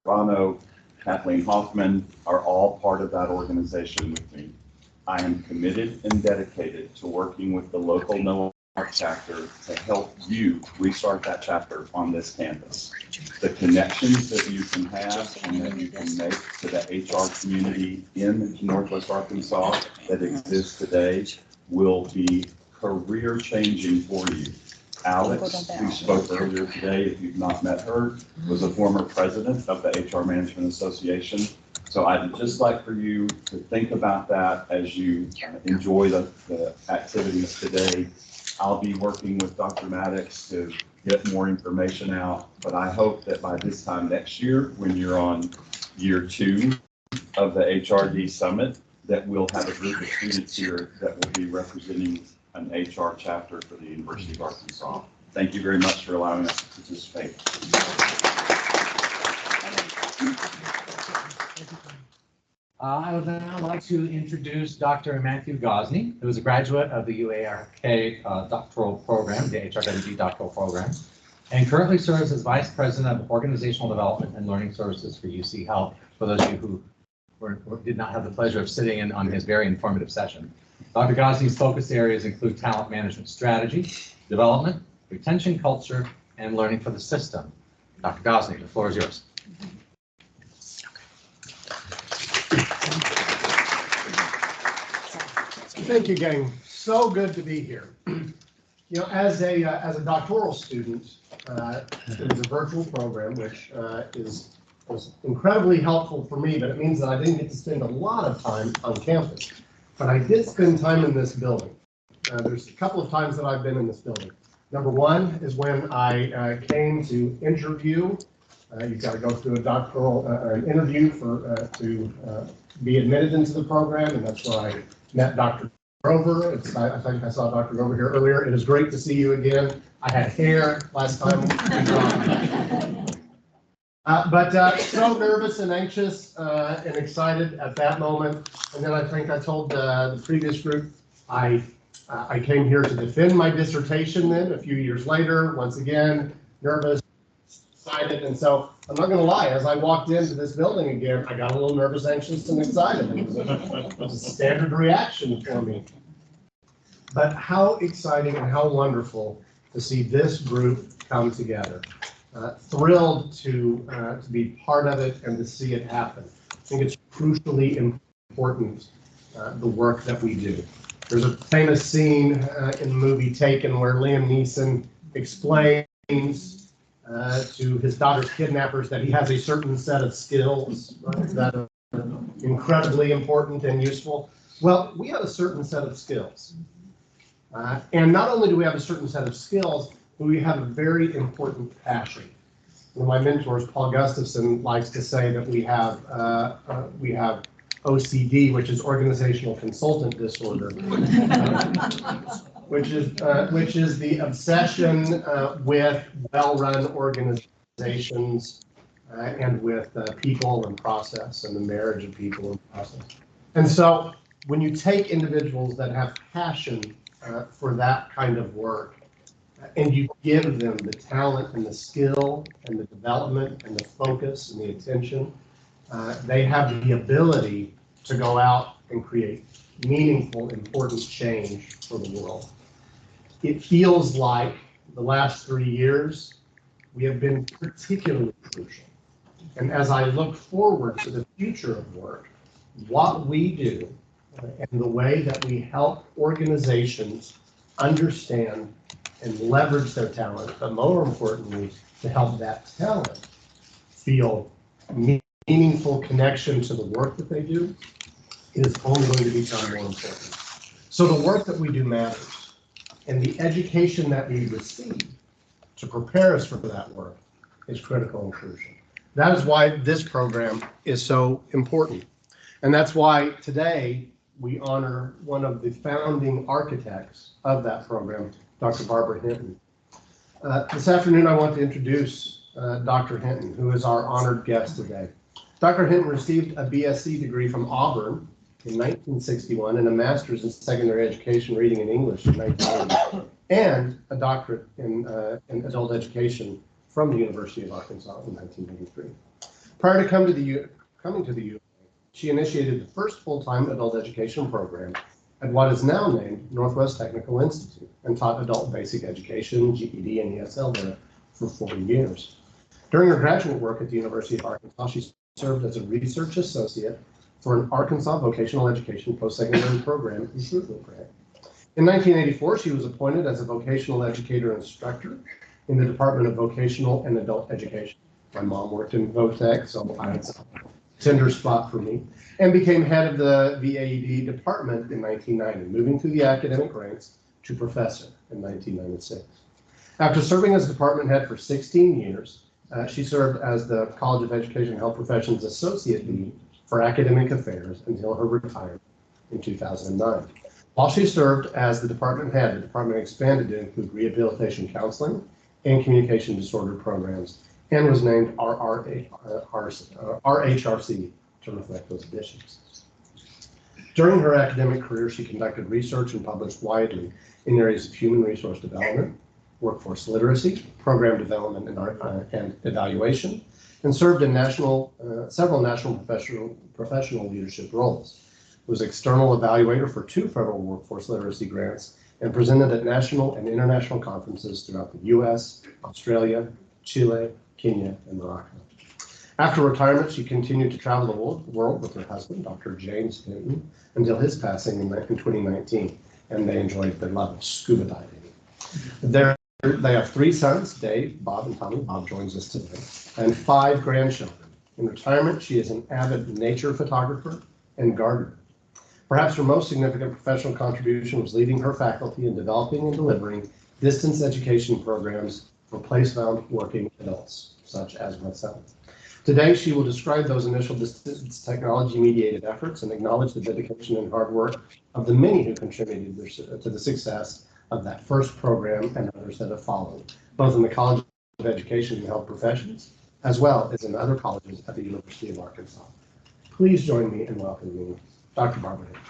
Rano, Kathleen Hoffman are all part of that organization with me. I am committed and dedicated to working with the local NOAA chapter to help you restart that chapter on this campus. The connections that you can have and that you can make to the HR community in Northwest Arkansas that exists today will be career changing for you. Alex, who spoke earlier today, if you've not met her, was a former president of the HR Management Association. So I'd just like for you to think about that as you enjoy the activities today. I'll be working with Dr. Maddox to get more information out, but I hope that by this time next year, when you're on year 2 of the HRD Summit, that we'll have a group of students here that will be representing an HR chapter for the University of Arkansas. Thank you very much for allowing us to participate. I would now like to introduce Dr. Matthew Gosney, who is a graduate of the UARK doctoral program, the HRD doctoral program, and currently serves as Vice President of Organizational Development and Learning Services for UC Health, for those of you who did not have the pleasure of sitting in on his very informative session. Dr. Gosney's focus areas include talent management strategy, development, retention culture, and learning for the system. Dr. Gosney, the floor is yours. Thank you, gang. So good to be here. You know, as a doctoral student, it was a virtual program, which was incredibly helpful for me, but it means that I didn't get to spend a lot of time on campus. But I did spend time in this building. There's a couple of times that I've been in this building. Number one is when I came to interview. You've got to go through a doctoral an interview to be admitted into the program, and that's where I met Dr. Grover. I think I saw Dr. Grover here earlier. It is great to see you again. I had hair last time. But so nervous and anxious and excited at that moment. And then I think I told the previous group I came here to defend my dissertation then a few years later. Once again, nervous, excited. And so I'm not going to lie, as I walked into this building again, I got a little nervous, anxious, and excited. It was a standard reaction for me. But how exciting and how wonderful to see this group come together. Thrilled to be part of it and to see it happen. I think it's crucially important, the work that we do. There's a famous scene in the movie Taken where Liam Neeson explains to his daughter's kidnappers that he has a certain set of skills, right, that are incredibly important and useful. Well, we have a certain set of skills. And not only do we have a certain set of skills, but we have a very important passion. One of my mentors, Paul Gustafson, likes to say that we have OCD, which is organizational consultant disorder, which is the obsession with well-run organizations and with people and process and the marriage of people and process. And so when you take individuals that have passion for that kind of work, and you give them the talent and the skill and the development and the focus and the attention, they have the ability to go out and create meaningful, important change for the world. It feels like the last 3 years, we have been particularly crucial. And as I look forward to the future of work, what we do and the way that we help organizations understand and leverage their talent, but more importantly, to help that talent feel meaningful connection to the work that they do, is only going to become more important. So the work that we do matters, and the education that we receive to prepare us for that work is critical and crucial. That is why this program is so important. And that's why today we honor one of the founding architects of that program, Dr. Barbara Hinton. This afternoon, I want to introduce Dr. Hinton, who is our honored guest today. Dr. Hinton received a BSc degree from Auburn in 1961 and a master's in secondary education reading and English in 1980, and a doctorate in adult education from the University of Arkansas in 1983. Prior to coming to the U, she initiated the first full-time adult education program at what is now named Northwest Technical Institute and taught adult basic education, GED, and ESL there for 40 years. During her graduate work at the University of Arkansas, she served as a research associate for an Arkansas vocational education post-secondary program improvement grant. In 1984, she was appointed as a vocational educator instructor in the Department of Vocational and Adult Education. My mom worked in VOTEC, so it's a tender spot for me, and became head of the VAED department in 1990, moving through the academic ranks to professor in 1996. After serving as department head for 16 years, she served as the College of Education and Health Professions Associate Dean for Academic Affairs until her retirement in 2009. While she served as the department head, the department expanded to include rehabilitation counseling and communication disorder programs and was named RHRC to reflect those additions. During her academic career, she conducted research and published widely in areas of human resource development, workforce literacy, program development and evaluation, and served in several national professional leadership roles. Was external evaluator for 2 federal workforce literacy grants and presented at national and international conferences throughout the U.S., Australia, Chile, Kenya, and Morocco. After retirement, she continued to travel the world with her husband, Dr. James Hinton, until his passing in 2019, and they enjoyed their love of scuba diving. They have 3 sons, Dave, Bob, and Tommy. Bob joins us today, and 5 grandchildren. In retirement, she is an avid nature photographer and gardener. Perhaps her most significant professional contribution was leading her faculty in developing and delivering distance education programs for place-bound working adults, such as myself. Today, she will describe those initial distance technology-mediated efforts and acknowledge the dedication and hard work of the many who contributed to the success of that first program and others that have followed, both in the College of Education and Health Professions, as well as in other colleges at the University of Arkansas. Please join me in welcoming Dr. Barbara Hinton.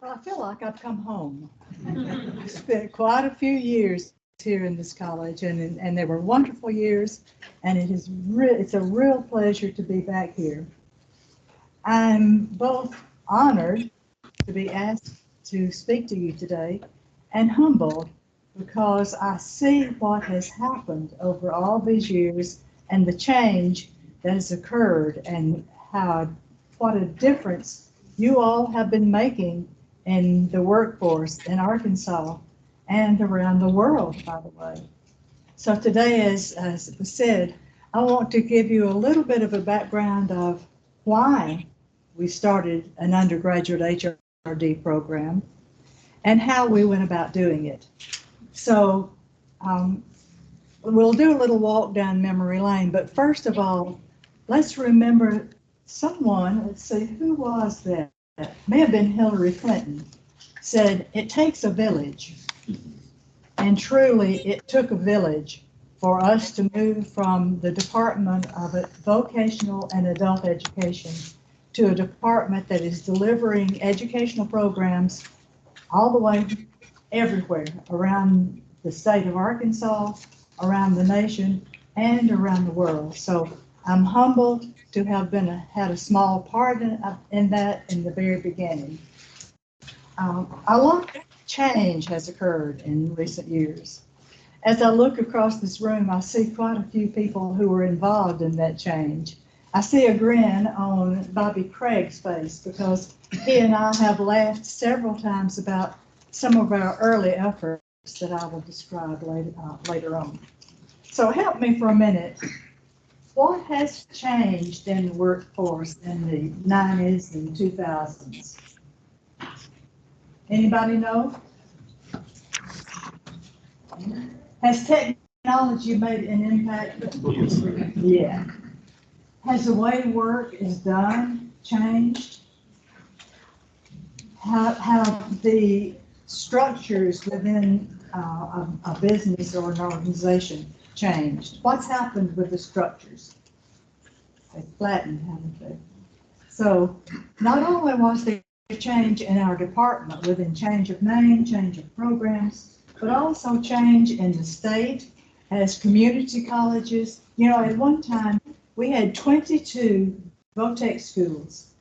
Well, I feel like I've come home. I spent quite a few years here in this college, and they were wonderful years, and it's a real pleasure to be back here. I'm both honored to be asked to speak to you today and humbled because I see what has happened over all these years and the change that has occurred and what a difference you all have been making in the workforce in Arkansas and around the world, by the way. So today, as was said, I want to give you a little bit of a background of why we started an undergraduate HRD program and how we went about doing it. So we'll do a little walk down memory lane, but first of all, let's remember someone, let's see, who was that? May have been Hillary Clinton, said it takes a village. And truly, it took a village for us to move from the Department of Vocational and Adult Education to a department that is delivering educational programs all the way everywhere around the state of Arkansas, around the nation, and around the world. So I'm humbled to have had a small part in that in the very beginning. A lot of change has occurred in recent years. As I look across this room, I see quite a few people who were involved in that change. I see a grin on Bobby Craig's face because he and I have laughed several times about some of our early efforts that I will describe later on. So help me for a minute. What has changed in the workforce in the 90s and 2000s? Anybody know? Has technology made an impact? Yeah. Has the way work is done changed? Have the structures within a business or an organization changed? What's happened with the structures? They flattened, haven't they? So not only was there change in our department within change of name, change of programs, but also change in the state as community colleges. You know, at one time, we had 22 VOTEC schools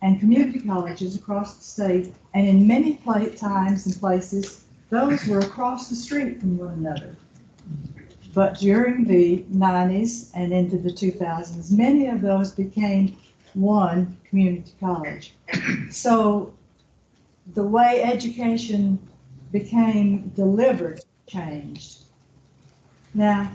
and community colleges across the state, and in many times and places, those were across the street from one another. But during the 90s and into the 2000s, many of those became one community college. So the way education became delivered changed. Now,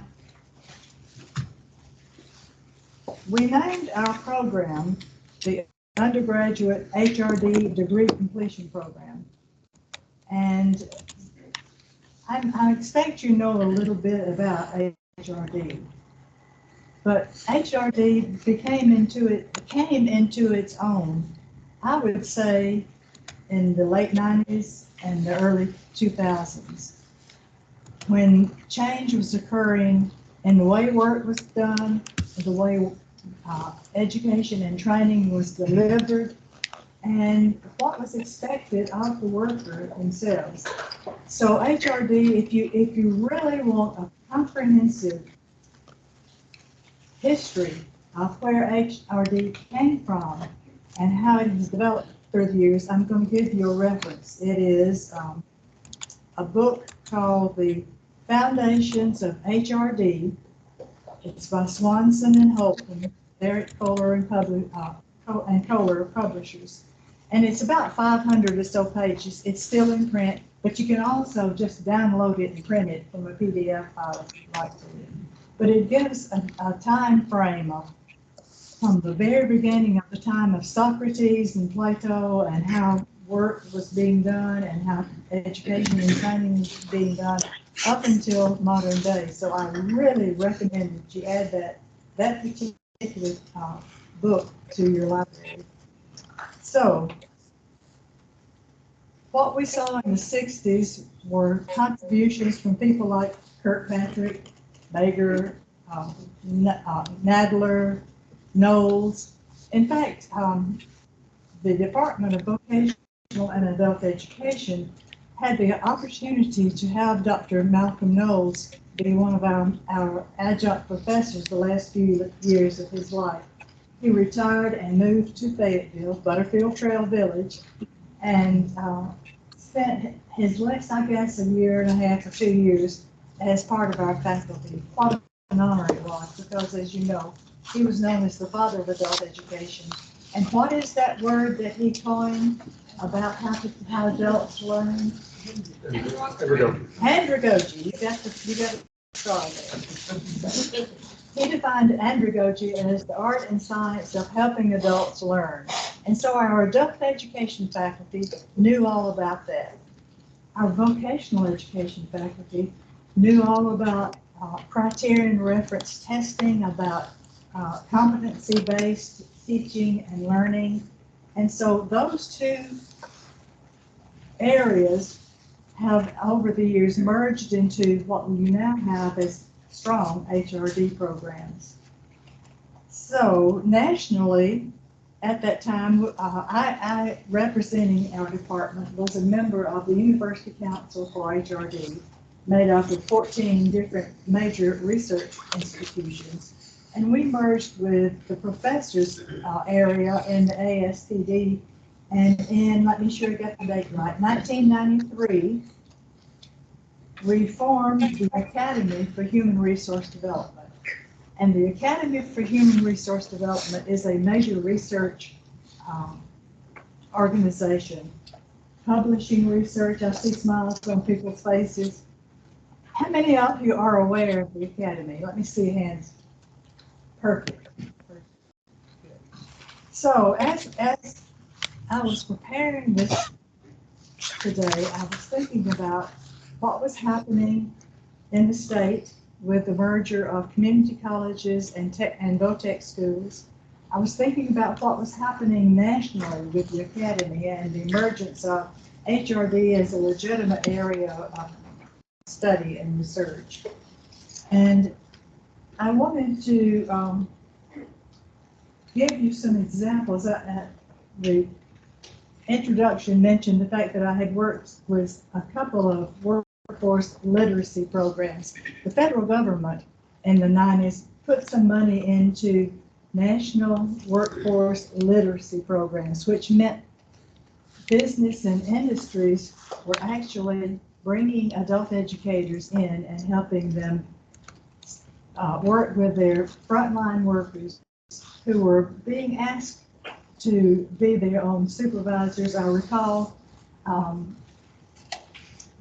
we named our program the Undergraduate HRD Degree Completion Program. And I expect you know a little bit about HRD. But HRD came into its own, I would say, in the late 90s and the early 2000s, when change was occurring in the way work was done, the way education and training was delivered, and what was expected of the worker themselves. So HRD, if you really want a comprehensive history of where HRD came from and how it has developed through the years, I'm going to give you a reference. It is a book called The Foundations of HRD. It's by Swanson and Holton, Derek Kohler and Kohler Publishers. And it's about 500 or so pages. It's still in print, but you can also just download it and print it from a PDF file if you'd like to. But it gives a time frame of from the very beginning of the time of Socrates and Plato and how work was being done and how education and training was being done up until modern day. So I really recommend that you add that particular book to your library. So what we saw in the 60s were contributions from people like Kirkpatrick, Baker, Nadler, Knowles. In fact, the Department of Vocational and Adult Education had the opportunity to have Dr. Malcolm Knowles be one of our adjunct professors the last few years of his life. He retired and moved to Fayetteville, Butterfield Trail Village, and spent his last, I guess, a year and a half or 2 years as part of our faculty. What an honor it was, because as you know, he was known as the father of adult education. And what is that word that he coined about how adults learn? Andragogy. You got to try that. He defined andragogy as the art and science of helping adults learn. And so our adult education faculty knew all about that. Our vocational education faculty knew all about criterion reference testing, about competency-based teaching and learning. And so those two areas have over the years merged into what we now have as strong HRD programs. So nationally, at that time, I representing our department, was a member of the University Council for HRD, made up of 14 different major research institutions. And we merged with the professors area in the ASTD. And in, let me sure I got the date right, 1993, we formed the Academy for Human Resource Development. And the Academy for Human Resource Development is a major research organization, publishing research. I see smiles on people's faces. How many of you are aware of the Academy? Let me see hands. Perfect. So as I was preparing this today, I was thinking about what was happening in the state with the merger of community colleges and VOTEC schools. I was thinking about what was happening nationally with the Academy and the emergence of HRD as a legitimate area of study and research. And I wanted to give you some examples. The introduction mentioned the fact that I had worked with a couple of workforce literacy programs. The federal government in the 90s put some money into national workforce literacy programs, which meant business and industries were actually bringing adult educators in and helping them work with their frontline workers who were being asked to be their own supervisors. I recall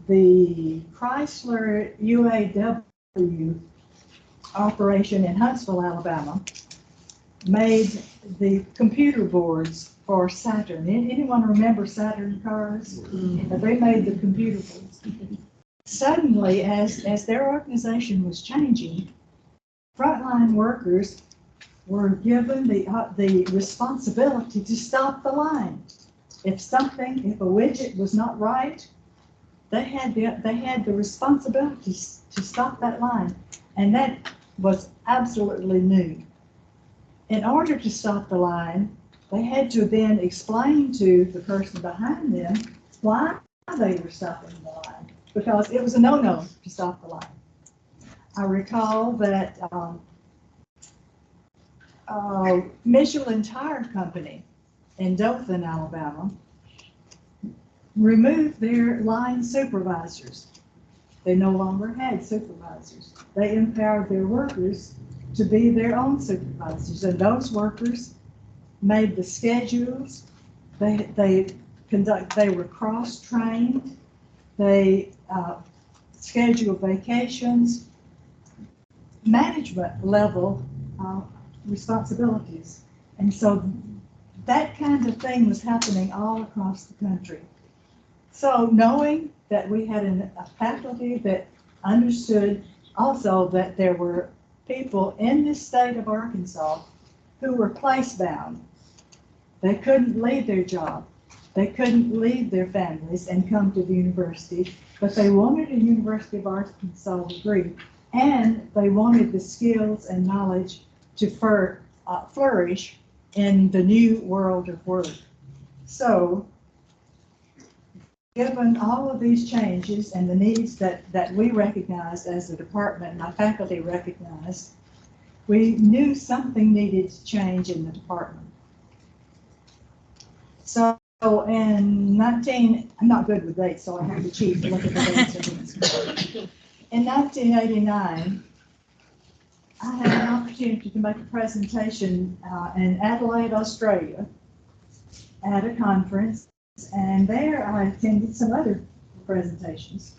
the Chrysler UAW operation in Huntsville, Alabama, made the computer boards for Saturn. Anyone remember Saturn cars? They made the computer boards. Suddenly, as their organization was changing, frontline workers were given the responsibility to stop the line. If a widget was not right, they had the responsibility to stop that line, and that was absolutely new. In order to stop the line, they had to then explain to the person behind them why they were stopping the line, because it was a no-no to stop the line. I recall that Michelin Tire Company in Dothan, Alabama, removed their line supervisors. They no longer had supervisors. They empowered their workers to be their own supervisors, and those workers made the schedules. They were cross-trained. They scheduled vacations, management level responsibilities. And so that kind of thing was happening all across the country. So knowing that we had a faculty that understood also that there were people in this state of Arkansas who were place-bound. They couldn't leave their job. They couldn't leave their families and come to the university, but they wanted a University of Arkansas degree, and they wanted the skills and knowledge to flourish in the new world of work. So, given all of these changes and the needs that we recognized as a department, my faculty recognized, we knew something needed to change in the department. So in I'm not good with dates, so I have to cheat to look at the dates. In 1989, I had an opportunity to make a presentation in Adelaide, Australia, at a conference, and there I attended some other presentations.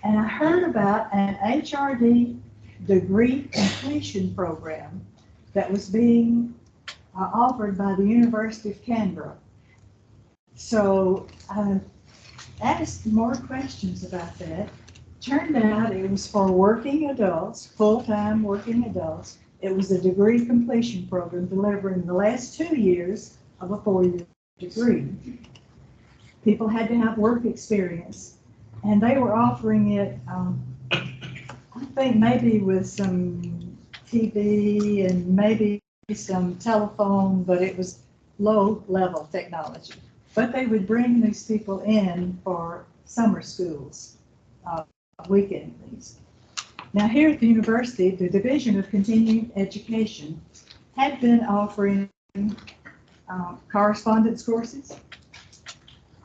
And I heard about an HRD degree completion program that was being offered by the University of Canberra. So I asked more questions about that. Turned out it was for working adults, full-time working adults. It was a degree completion program delivering the last 2 years of a 4-year degree. People had to have work experience, and they were offering it, I think maybe with some TV and maybe some telephone, but it was low-level technology. But they would bring these people in for summer schools, weekend things. Now here at the university, the Division of Continuing Education had been offering correspondence courses,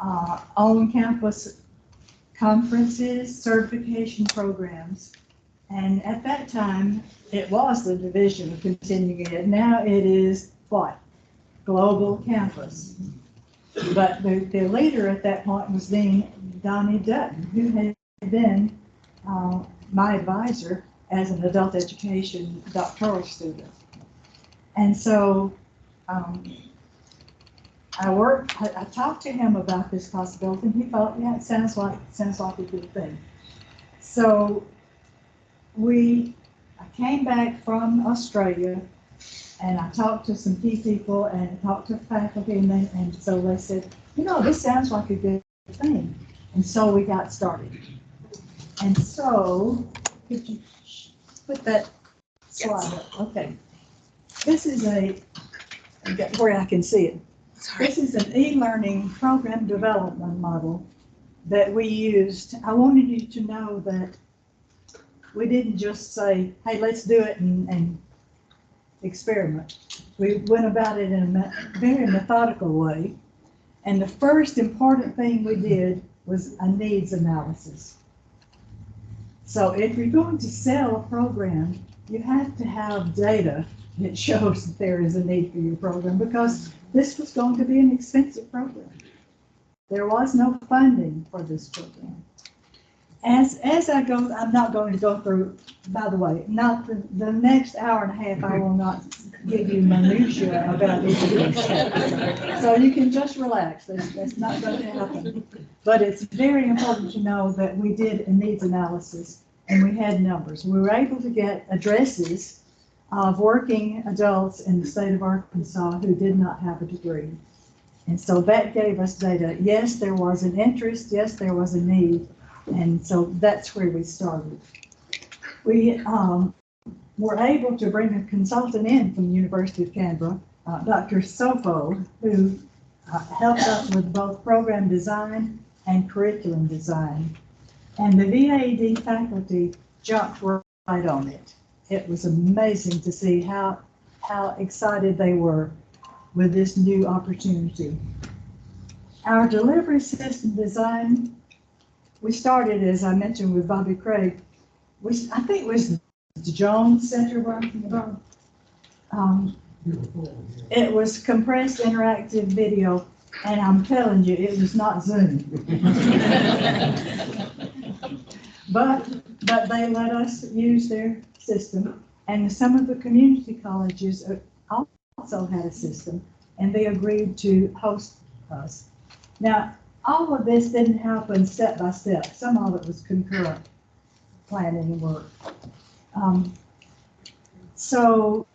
on-campus conferences, certification programs, and at that time, it was the Division of Continuing Ed. Now it is what? Global Campus. But the leader at that point was Dean Donnie Dutton, who had been my advisor as an adult education doctoral student. And so I talked to him about this possibility, and he thought, yeah, it sounds like a good thing. So I came back from Australia, and I talked to some key people and talked to faculty, and so they said, you know, this sounds like a good thing. And so we got started. And so, could you put that slide up? Okay. This is where I can see it. This is an e-learning program development model that we used. I wanted you to know that we didn't just say, hey, let's do it and experiment. We went about it in a very methodical way. And the first important thing we did was a needs analysis. So if you're going to sell a program, you have to have data that shows that there is a need for your program, because this was going to be an expensive program. There was no funding for this program. As I go, I'm not going to go through, by the way, not the next hour and a half, I will not give you minutiae about each of these steps. So you can just relax, that's not going to happen. But it's very important to know that we did a needs analysis and we had numbers. We were able to get addresses of working adults in the state of Arkansas who did not have a degree. And so that gave us data. Yes, there was an interest, yes, there was a need. And so that's where we started. We were able to bring a consultant in from the University of Canberra, Dr. Sofo, who helped us with both program design and curriculum design. And the VAD faculty jumped right on it. It was amazing to see how excited they were with this new opportunity. Our delivery system design, we started, as I mentioned, with Bobby Craig. I think it was the Jones Center where I'm from. It was compressed interactive video, and I'm telling you, it was not Zoom. But they let us use their system, and some of the community colleges also had a system, and they agreed to host us. Now, all of this didn't happen step by step. Some of it was concurrent planning and work. So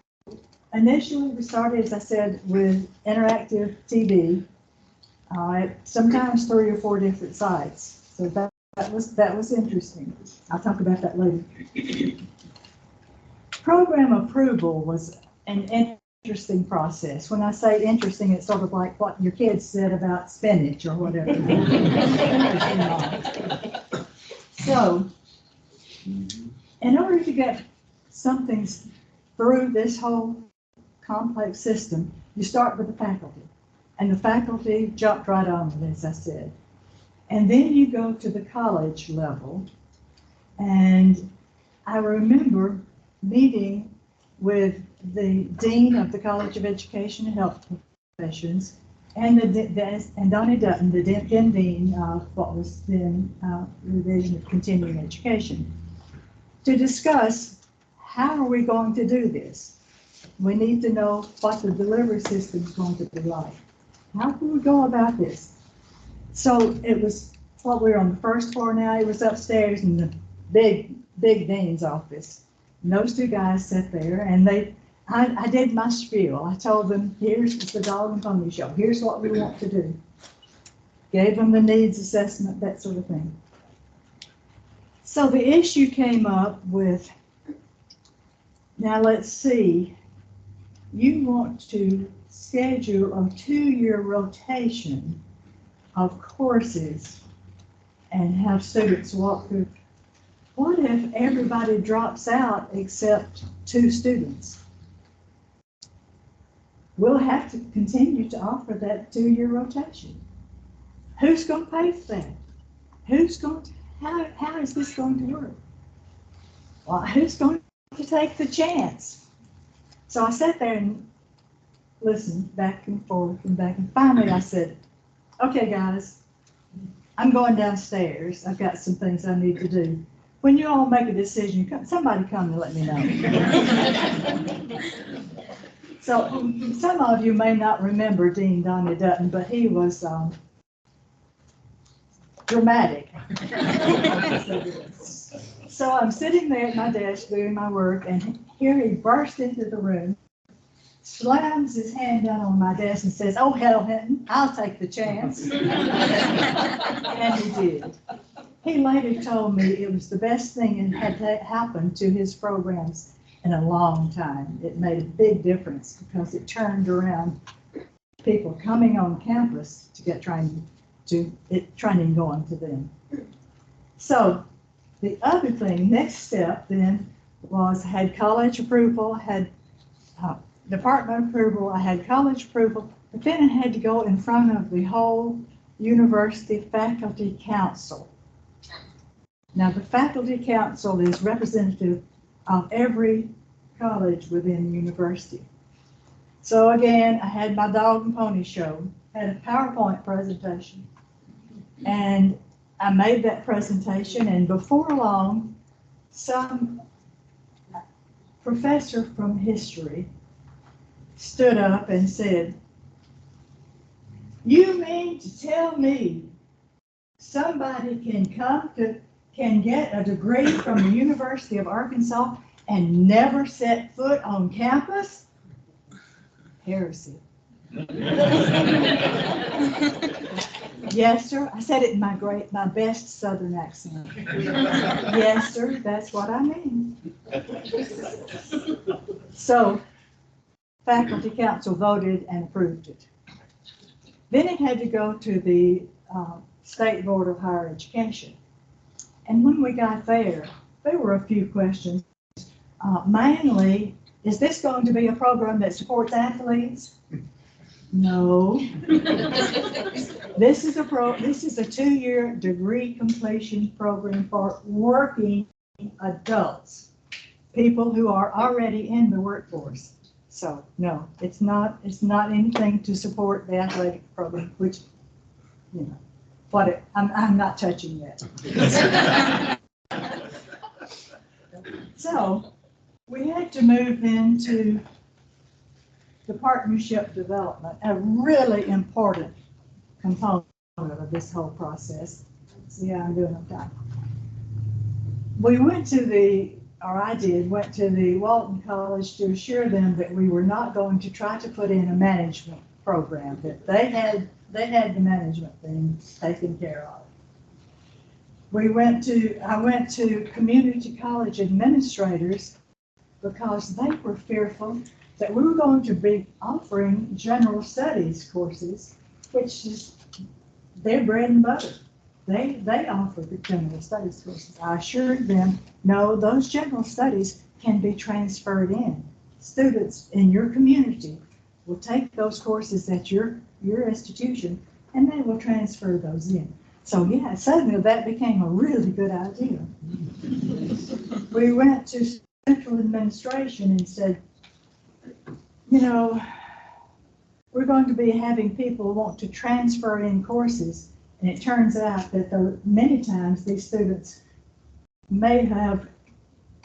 initially we started, as I said, with interactive TV, sometimes 3 or 4 different sites. So that was interesting. I'll talk about that later. Program approval was an interesting process. When I say interesting, it's sort of like what your kids said about spinach or whatever. So, in order to get something through this whole complex system, you start with the faculty. And the faculty jumped right on it, as I said. And then you go to the college level. And I remember meeting with the Dean of the College of Education and Health Professions and Donnie Dutton, the then Dean of what was then the Division of Continuing Education, to discuss how are we going to do this. We need to know what the delivery system is going to be like. How can we go about this? So it was, what we're on the first floor now, it was upstairs in the big Dean's office. And those 2 guys sat there, and I did my spiel. I told them, here's the dog and pony show. Here's what we want to do. Gave them the needs assessment, that sort of thing. So the issue came up with, now let's see, you want to schedule a 2-year rotation of courses and have students walk through. What if everybody drops out except 2 students? We'll have to continue to offer that 2-year rotation. Who's going to pay for that? Who's going to, how is this going to work? Well, who's going to take the chance? So I sat there and listened back and forth and back, and finally I said, okay guys, I'm going downstairs. I've got some things I need to do. When you all make a decision, somebody come and let me know. So some of you may not remember Dean Donnie Dutton, but he was dramatic. So I'm sitting there at my desk doing my work, and here he burst into the room, slams his hand down on my desk and says, oh, hell, Hinton, I'll take the chance. And he did. He later told me it was the best thing that had happened to his programs in a long time. It made a big difference because it turned around people coming on campus to get training going to them. So the other thing, next step then was had college approval, had department approval, I had college approval, but then I had to go in front of the whole university faculty council. Now the faculty council is representative of every college within the university. So again, I had my dog and pony show, had a PowerPoint presentation, and I made that presentation, and before long, some professor from history stood up and said, "You mean to tell me somebody can get a degree from the University of Arkansas and never set foot on campus?" Heresy. Yes, sir. I said it in my best Southern accent. Yes, sir. That's what I mean. So, faculty council voted and approved it. Then it had to go to the State Board of Higher Education. And when we got there were a few questions. Mainly, is this going to be a program that supports athletes? No. This is a 2-year degree completion program for working adults, people who are already in the workforce. So no, it's not anything to support the athletic program, which, I'm not touching that. So we had to move into the partnership development, a really important component of this whole process. See how I'm doing on time. We went to went to the Walton College to assure them that we were not going to try to put in a management program, that they had the management thing taken care of. I went to community college administrators because they were fearful that we were going to be offering general studies courses, which is their bread and butter. They offer the general studies courses. I assured them, no, those general studies can be transferred in. Students in your community will take those courses at your institution, and they will transfer those in. So yeah, suddenly that became a really good idea. We went to central administration and said, we're going to be having people want to transfer in courses, and it turns out that many times these students may have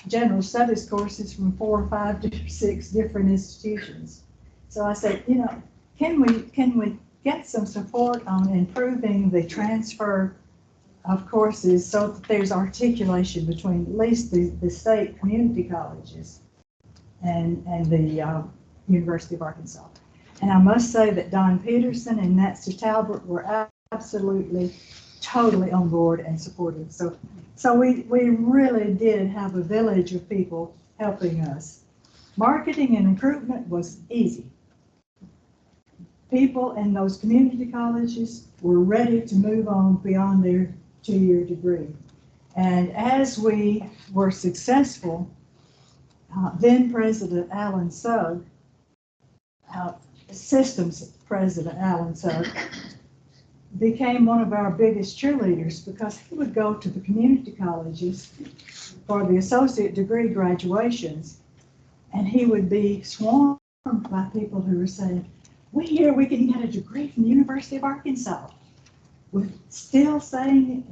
general studies courses from 4 or 5 to 6 different institutions. So I said, can we get some support on improving the transfer of courses so that there's articulation between at least the state community colleges and the University of Arkansas. And I must say that Don Peterson and Nancy Talbert were absolutely, totally on board and supportive. So we really did have a village of people helping us. Marketing and recruitment was easy. People in those community colleges were ready to move on beyond their 2-year degree. And as we were successful, then President Alan Sugg, Systems President Alan Sugg, became one of our biggest cheerleaders because he would go to the community colleges for the associate degree graduations, and he would be swarmed by people who were saying, "We hear we can get a degree from the University of Arkansas. We're still staying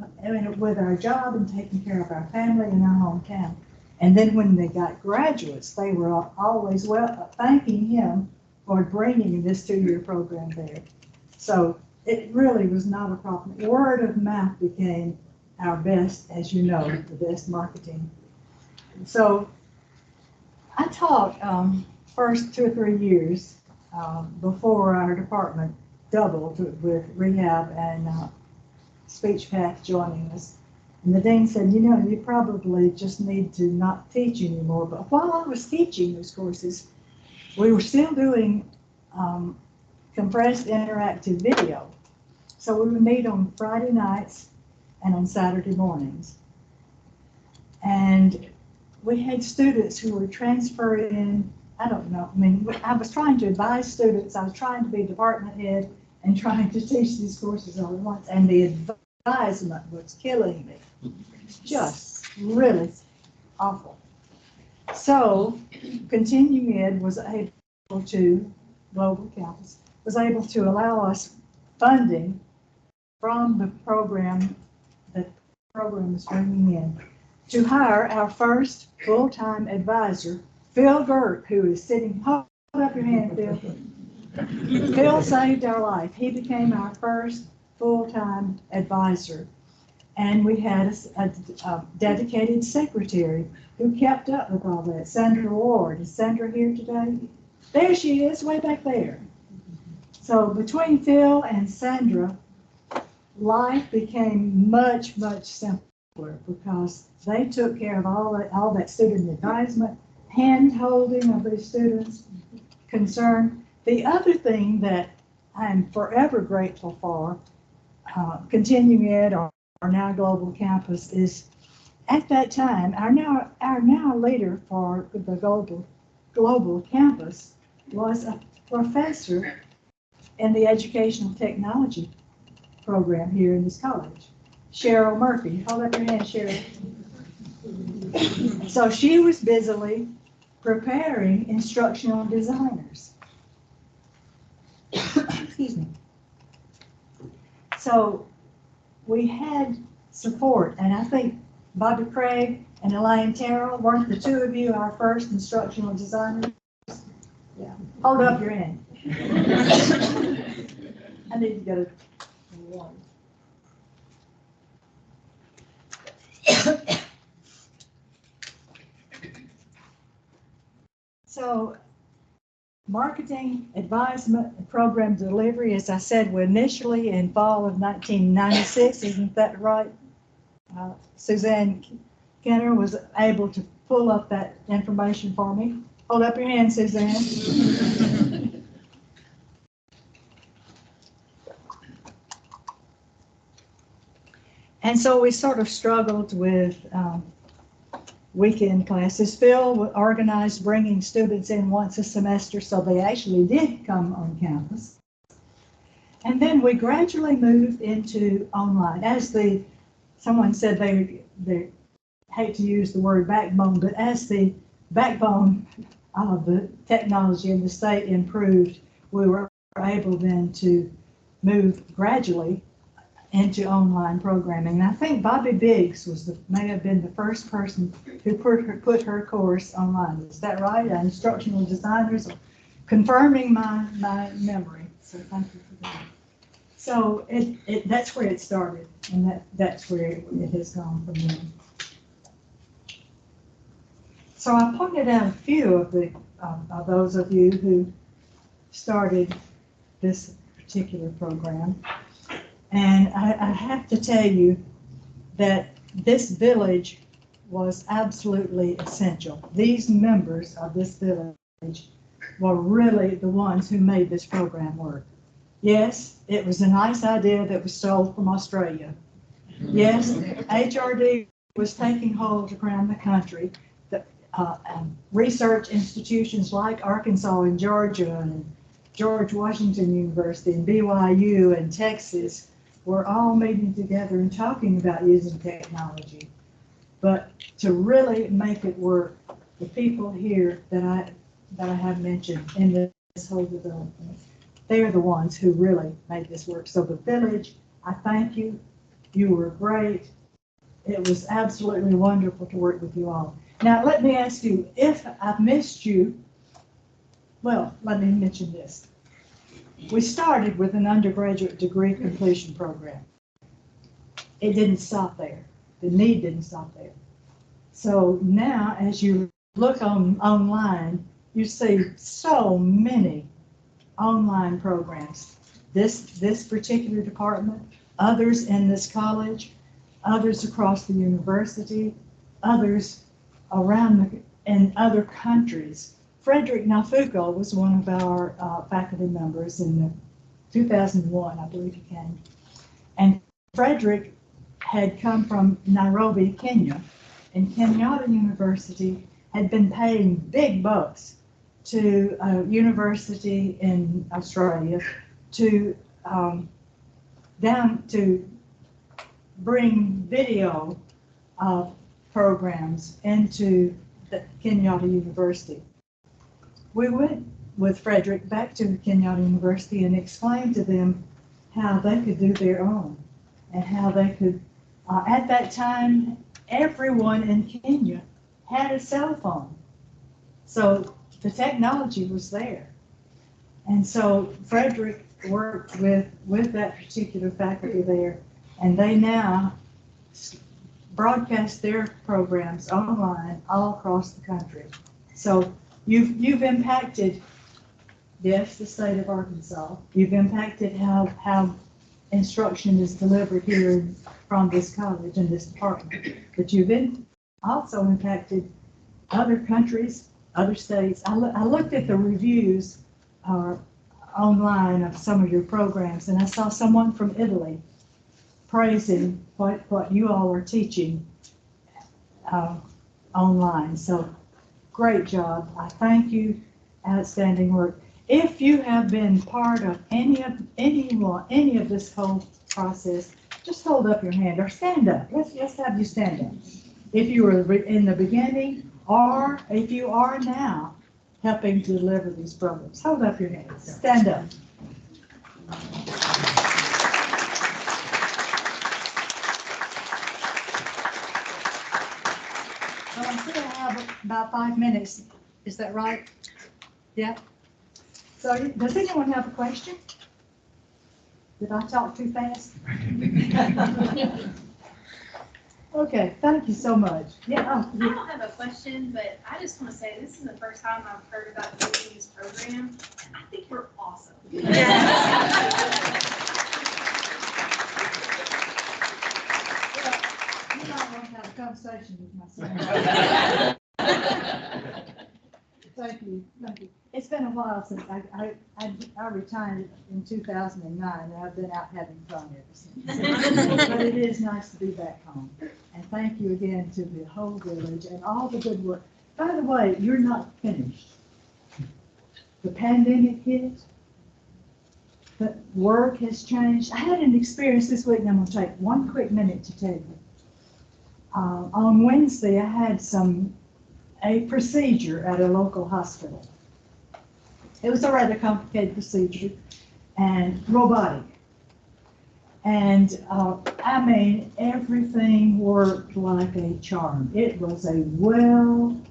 with our job and taking care of our family in our hometown." And then when they got graduates, they were always thanking him for bringing this 2-year program there. So it really was not a problem. Word of mouth became our best, as you know, the best marketing. So I taught first 2 or 3 years before our department doubled with rehab and speech path joining us. And the dean said, you probably just need to not teach anymore. But while I was teaching those courses, we were still doing compressed interactive video. So we would meet on Friday nights and on Saturday mornings. And we had students who were transferring in, I don't know, I mean, I was trying to advise students, I was trying to be department head and trying to teach these courses all at once, and the advisement was killing me. Just really awful. So, Continuing Ed was able to, Global Campus, was able to allow us funding from the program that the program is bringing in to hire our first full-time advisor, Phil Gert, who is sitting, hold up your hand, Phil. Phil saved our life. He became our first full-time advisor. And we had a dedicated secretary who kept up with all that, Sandra Ward. Is Sandra here today? There she is, way back there. So between Phil and Sandra, life became much, much simpler because they took care of all that student advisement, hand-holding of the students concerned. The other thing that I'm forever grateful for, Continuing Ed or now Global Campus, is at that time, our now leader for the Global Campus was a professor in the educational technology program here in this college, Cheryl Murphy. Hold up your hand, Cheryl. So she was busily preparing instructional designers. Excuse me. So we had support, and I think Bobby Craig and Elaine Terrell, weren't the two of you our first instructional designers? Yeah. Hold up your hand. I need to get a one. So, marketing, advisement, and program delivery, as I said, were initially in fall of 1996, isn't that right? Suzanne Kenner was able to pull up that information for me. Hold up your hand, Suzanne. And so we sort of struggled with weekend classes. Phil organized bringing students in once a semester, so they actually did come on campus. And then we gradually moved into online. As someone said, they hate to use the word backbone, but as the backbone of the technology in the state improved, we were able then to move gradually into online programming. And I think Bobby Biggs may have been the first person who put her course online. Is that right? Instructional designers, confirming my memory. So thank you for that. So that's where it started, and that's where it has gone from there. So I pointed out a few of those of you who started this particular program. And I have to tell you that this village was absolutely essential. These members of this village were really the ones who made this program work. Yes, it was a nice idea that was stole from Australia. Yes, HRD was taking hold around the country. Research institutions like Arkansas and Georgia and George Washington University and BYU and Texas were all meeting together and talking about using technology. But to really make it work, the people here that I have mentioned in this whole development, they are the ones who really made this work. So the village, I thank you. You were great. It was absolutely wonderful to work with you all. Now, let me ask you, if I've missed you, well, let me mention this. We started with an undergraduate degree completion program. It didn't stop there. The need didn't stop there. So now, as you look online, you see so many online programs. This particular department, others in this college, others across the university, others around in other countries. Frederick Nafuko was one of our faculty members in the 2001, I believe he came. And Frederick had come from Nairobi, Kenya, and Kenyatta University had been paying big bucks to a university in Australia to bring video programs into the Kenyatta University. We went with Frederick back to Kenyatta University and explained to them how they could do their own and how they could, at that time, everyone in Kenya had a cell phone. So the technology was there. And so Frederick worked with that particular faculty there, and they now broadcast their programs online all across the country. So you've impacted, yes, the state of Arkansas. You've impacted how instruction is delivered here from this college and this department. But you've also impacted other countries, other states. I looked at the reviews online of some of your programs, and I saw someone from Italy praising what you all are teaching online. So great job. I thank you. Outstanding work. If you have been part of any of this whole process, just hold up your hand or stand up. Let's have you stand up. If you were in the beginning or if you are now helping to deliver these programs, hold up your hand. Stand up. So I'm going to have about 5 minutes. Is that right? Yeah. So does anyone have a question? Did I talk too fast? Okay, thank you so much. Yeah. I don't have a question, but I just want to say this is the first time I've heard about this program, and I think you're awesome. You might want to have a conversation with my son. Thank you, thank you. It's been a while since I retired in 2009, and I've been out having fun ever since. But it is nice to be back home. And thank you again to the whole village and all the good work. By the way, you're not finished. The pandemic hit. The work has changed. I had an experience this week, and I'm going to take one quick minute to tell you. On Wednesday, I had a procedure at a local hospital. It was a rather complicated procedure and robotic. And I mean, everything worked like a charm. It was a well-oiled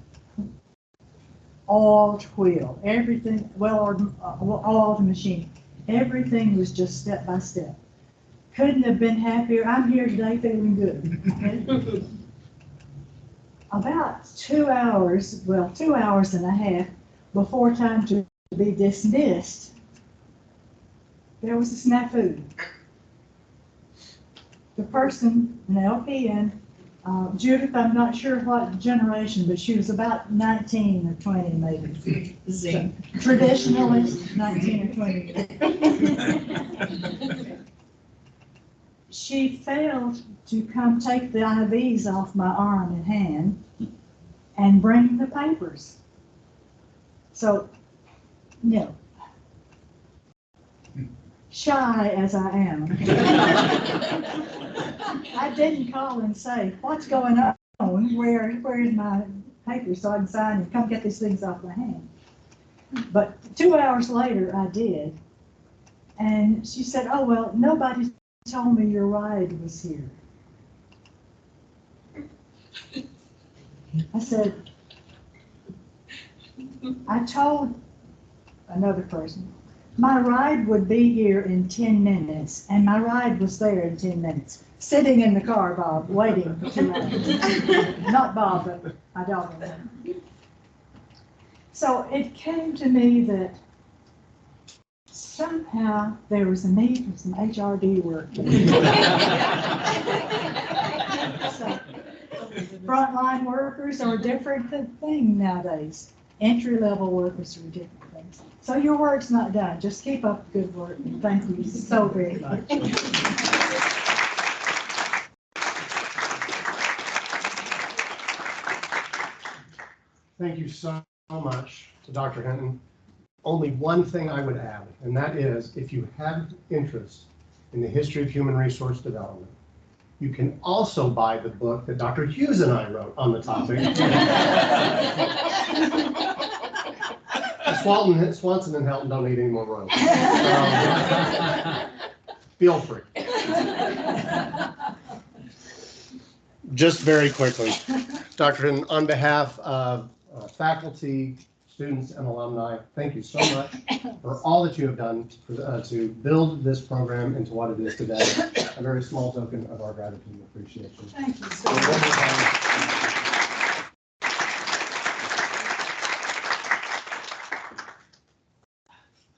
wheel. Everything, well-oiled machine. Everything was just step by step. Couldn't have been happier. I'm here today feeling good. About 2 hours, well, 2 hours and a half before time to be dismissed, there was a snafu. The person, an LPN, Judith, I'm not sure what generation, but she was about 19 or 20 maybe. Traditionalist, 19 or 20. She failed to come take the IVs off my arm and hand and bring the papers. So, no. Shy as I am, I didn't call and say, what's going on? Where's my paper so I can sign and come get these things off my hand? But 2 hours later, I did. And she said, oh, well, nobody told me your ride was here. I said, I told another person, my ride would be here in 10 minutes, and my ride was there in 10 minutes. Sitting in the car, Bob, waiting for 2 hours. Not Bob, but my daughter. So it came to me that somehow there was a need for some HRD work. So, frontline workers are a different thing nowadays. Entry-level workers are a different thing. So your work's not done. Just keep up the good work. And thank you so very much. Thank you so much to Dr. Hinton. Only one thing I would add, and that is if you have interest in the history of human resource development, you can also buy the book that Dr. Hughes and I wrote on the topic. Swanson and Helton don't need any more room. Feel free. Just very quickly, Dr. Hinton, on behalf of faculty, students, and alumni, thank you so much for all that you have done to build this program into what it is today. A very small token of our gratitude and appreciation. Thank you so much.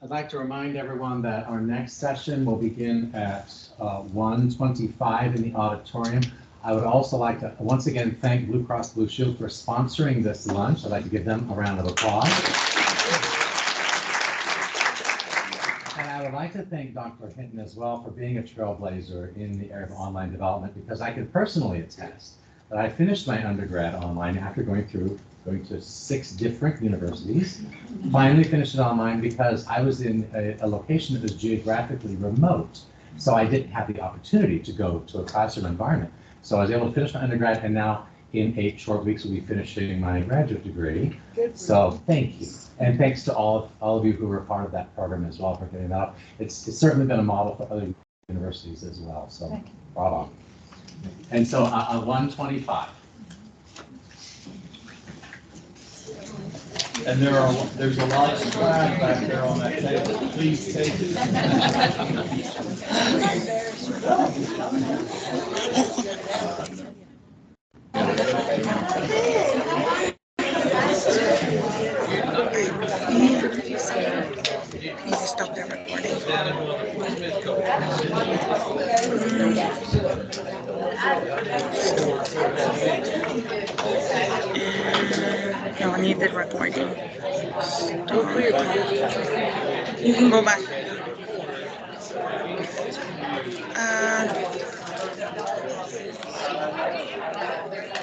I'd like to remind everyone that our next session will begin at 1:25 in the auditorium. I would also like to once again thank Blue Cross Blue Shield for sponsoring this lunch. I'd like to give them a round of applause. And I would like to thank Dr. Hinton as well for being a trailblazer in the area of online development, because I can personally attest that I finished my undergrad online after going to 6 different universities. Finally finished it online because I was in a location that was geographically remote. So I didn't have the opportunity to go to a classroom environment. So I was able to finish my undergrad, and now in 8 short weeks we'll be finishing my graduate degree. So thank you. And thanks to all of you who were part of that program as well for getting that up. It's certainly been a model for other universities as well. So brought on. And so 1:25. And there's a lot of swag back there on that table. Please take it. Can you stop that recording? No, I need the recording. Stop. You can go back.